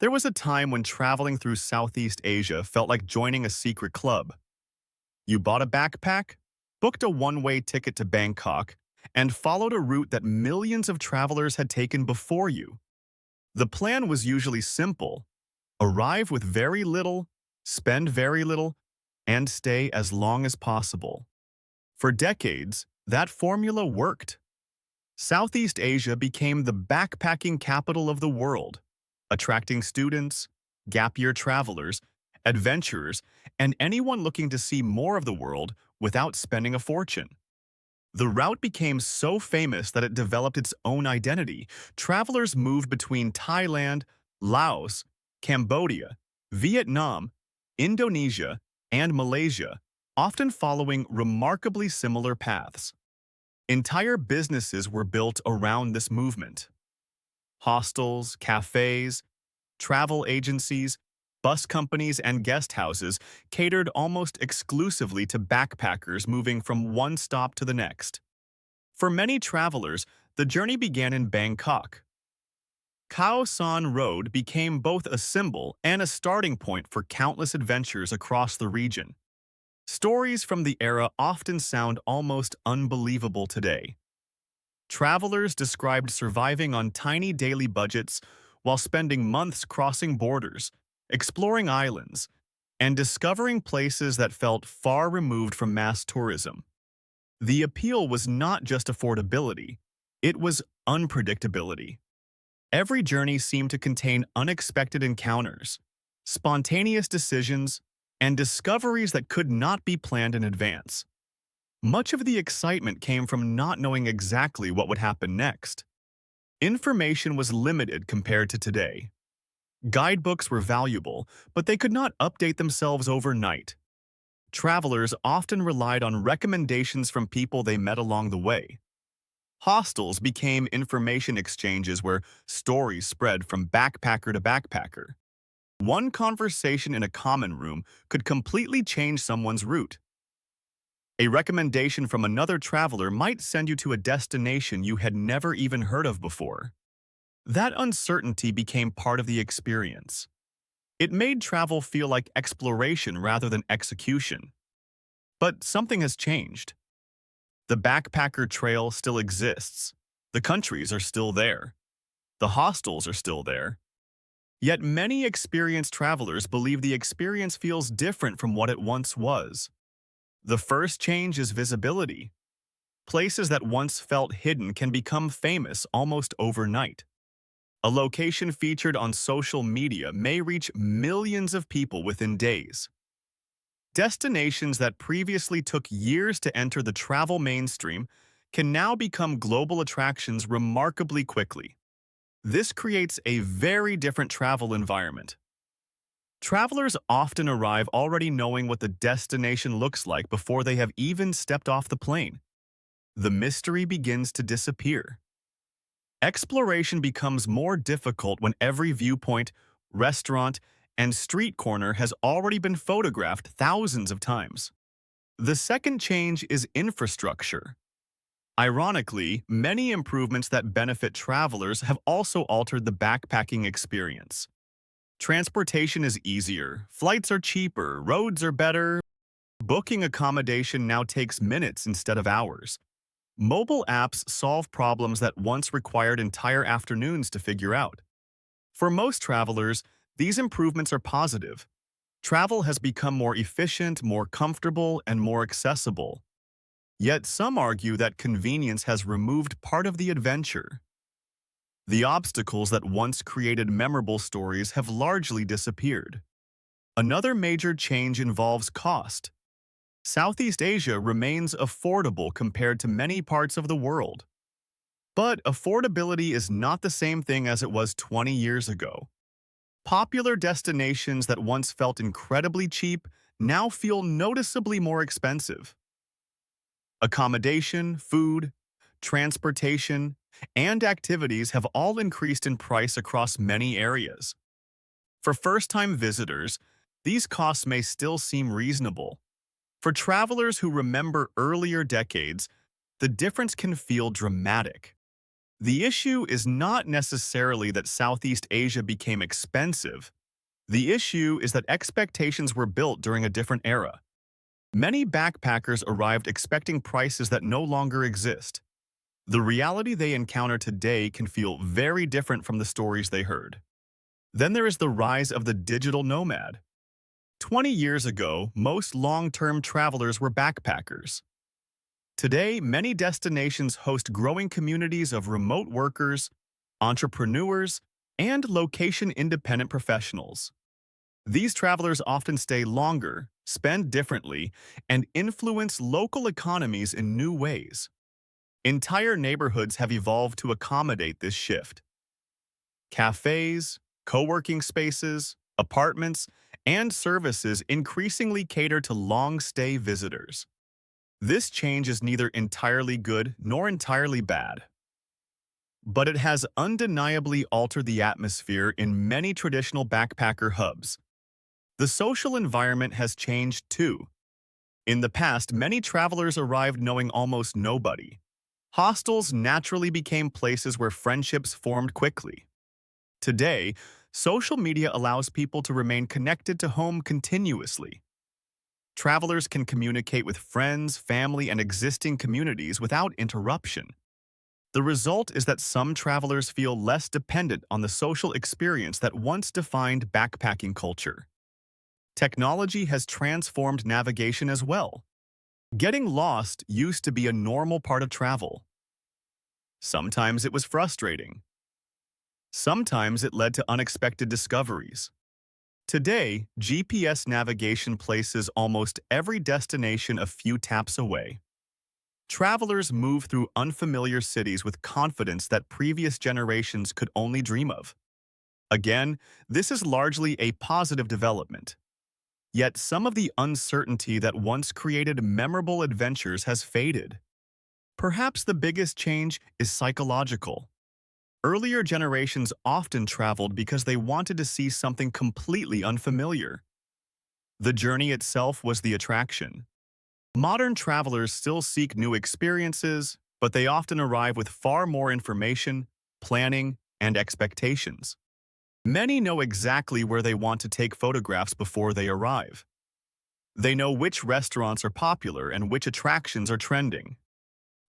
There was a time when traveling through Southeast Asia felt like joining a secret club. You bought a backpack, booked a one-way ticket to Bangkok, and followed a route that millions of travelers had taken before you. The plan was usually simple: arrive with very little, spend very little, and stay as long as possible. For decades, that formula worked. Southeast Asia became the backpacking capital of the world, attracting students, gap-year travelers, adventurers, and anyone looking to see more of the world without spending a fortune. The route became so famous that it developed its own identity. Travelers moved between Thailand, Laos, Cambodia, Vietnam, Indonesia, and Malaysia, often following remarkably similar paths. Entire businesses were built around this movement. Hostels, cafes, travel agencies, bus companies, and guest houses catered almost exclusively to backpackers moving from one stop to the next. For many travelers, the journey began in Bangkok. Khao San Road became both a symbol and a starting point for countless adventures across the region. Stories from the era often sound almost unbelievable today. Travelers described surviving on tiny daily budgets while spending months crossing borders, exploring islands, and discovering places that felt far removed from mass tourism. The appeal was not just affordability, it was unpredictability. Every journey seemed to contain unexpected encounters, spontaneous decisions, and discoveries that could not be planned in advance. Much of the excitement came from not knowing exactly what would happen next. Information was limited compared to today. Guidebooks were valuable, but they could not update themselves overnight. Travelers often relied on recommendations from people they met along the way. Hostels became information exchanges where stories spread from backpacker to backpacker. One conversation in a common room could completely change someone's route. A recommendation from another traveler might send you to a destination you had never even heard of before. That uncertainty became part of the experience. It made travel feel like exploration rather than execution. But something has changed. The backpacker trail still exists. The countries are still there. The hostels are still there. Yet many experienced travelers believe the experience feels different from what it once was. The first change is visibility. Places that once felt hidden can become famous almost overnight. A location featured on social media may reach millions of people within days. Destinations that previously took years to enter the travel mainstream can now become global attractions remarkably quickly. This creates a very different travel environment. Travelers often arrive already knowing what the destination looks like before they have even stepped off the plane. The mystery begins to disappear. Exploration becomes more difficult when every viewpoint, restaurant, and street corner has already been photographed thousands of times. The second change is infrastructure. Ironically, many improvements that benefit travelers have also altered the backpacking experience. Transportation is easier, flights are cheaper, roads are better. Booking accommodation now takes minutes instead of hours. Mobile apps solve problems that once required entire afternoons to figure out. For most travelers, these improvements are positive. Travel has become more efficient, more comfortable, and more accessible. Yet some argue that convenience has removed part of the adventure. The obstacles that once created memorable stories have largely disappeared. Another major change involves cost. Southeast Asia remains affordable compared to many parts of the world. But affordability is not the same thing as it was 20 years ago. Popular destinations that once felt incredibly cheap now feel noticeably more expensive. Accommodation, food, transportation, and activities have all increased in price across many areas. For first-time visitors, these costs may still seem reasonable. For travelers who remember earlier decades, the difference can feel dramatic. The issue is not necessarily that Southeast Asia became expensive. The issue is that expectations were built during a different era. Many backpackers arrived expecting prices that no longer exist. The reality they encounter today can feel very different from the stories they heard. Then there is the rise of the digital nomad. 20 years ago, most long-term travelers were backpackers. Today, many destinations host growing communities of remote workers, entrepreneurs, and location-independent professionals. These travelers often stay longer, spend differently, and influence local economies in new ways. Entire neighborhoods have evolved to accommodate this shift. Cafes, co-working spaces, apartments, and services increasingly cater to long-stay visitors. This change is neither entirely good nor entirely bad, but it has undeniably altered the atmosphere in many traditional backpacker hubs. The social environment has changed too. In the past, many travelers arrived knowing almost nobody. Hostels naturally became places where friendships formed quickly. Today, social media allows people to remain connected to home continuously. Travelers can communicate with friends, family, and existing communities without interruption. The result is that some travelers feel less dependent on the social experience that once defined backpacking culture. Technology has transformed navigation as well. Getting lost used to be a normal part of travel. Sometimes it was frustrating. Sometimes it led to unexpected discoveries. Today, GPS navigation places almost every destination a few taps away. Travelers move through unfamiliar cities with confidence that previous generations could only dream of. Again, this is largely a positive development. Yet some of the uncertainty that once created memorable adventures has faded. Perhaps the biggest change is psychological. Earlier generations often traveled because they wanted to see something completely unfamiliar. The journey itself was the attraction. Modern travelers still seek new experiences, but they often arrive with far more information, planning, and expectations. Many know exactly where they want to take photographs before they arrive. They know which restaurants are popular and which attractions are trending.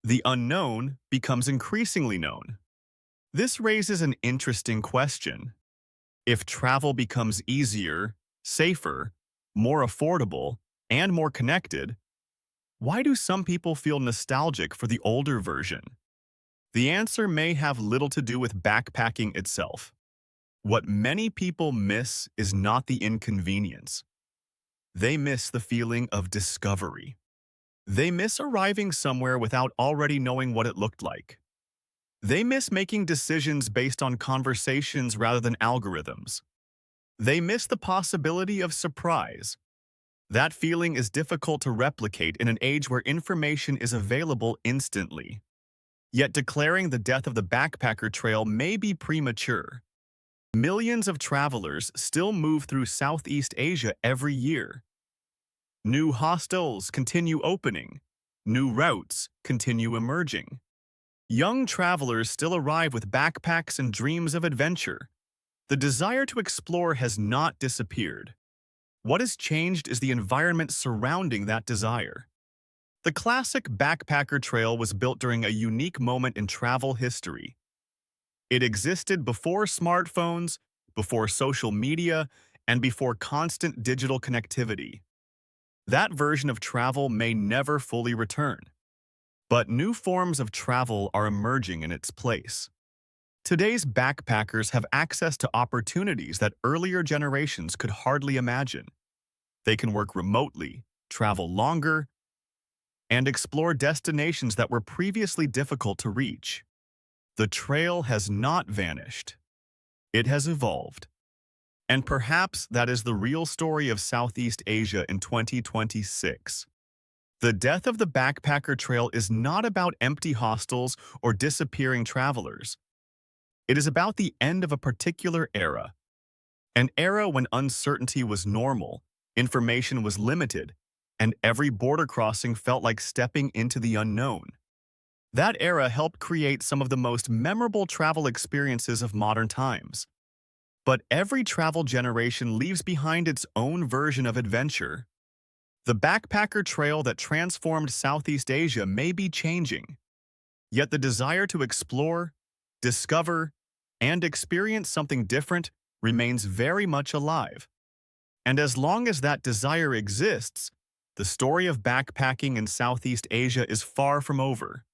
The unknown becomes increasingly known. This raises an interesting question. If travel becomes easier, safer, more affordable, and more connected, why do some people feel nostalgic for the older version? The answer may have little to do with backpacking itself. What many people miss is not the inconvenience. They miss the feeling of discovery. They miss arriving somewhere without already knowing what it looked like. They miss making decisions based on conversations rather than algorithms. They miss the possibility of surprise. That feeling is difficult to replicate in an age where information is available instantly. Yet declaring the death of the backpacker trail may be premature. Millions of travelers still move through Southeast Asia every year. New hostels continue opening. New routes continue emerging. Young travelers still arrive with backpacks and dreams of adventure. The desire to explore has not disappeared. What has changed is the environment surrounding that desire. The classic backpacker trail was built during a unique moment in travel history. It existed before smartphones, before social media, and before constant digital connectivity. That version of travel may never fully return. But new forms of travel are emerging in its place. Today's backpackers have access to opportunities that earlier generations could hardly imagine. They can work remotely, travel longer, and explore destinations that were previously difficult to reach. The trail has not vanished. It has evolved. And perhaps that is the real story of Southeast Asia in 2026. The death of the backpacker trail is not about empty hostels or disappearing travelers. It is about the end of a particular era. An era when uncertainty was normal, information was limited, and every border crossing felt like stepping into the unknown. That era helped create some of the most memorable travel experiences of modern times. But every travel generation leaves behind its own version of adventure. The backpacker trail that transformed Southeast Asia may be changing, yet the desire to explore, discover, and experience something different remains very much alive. And as long as that desire exists, the story of backpacking in Southeast Asia is far from over.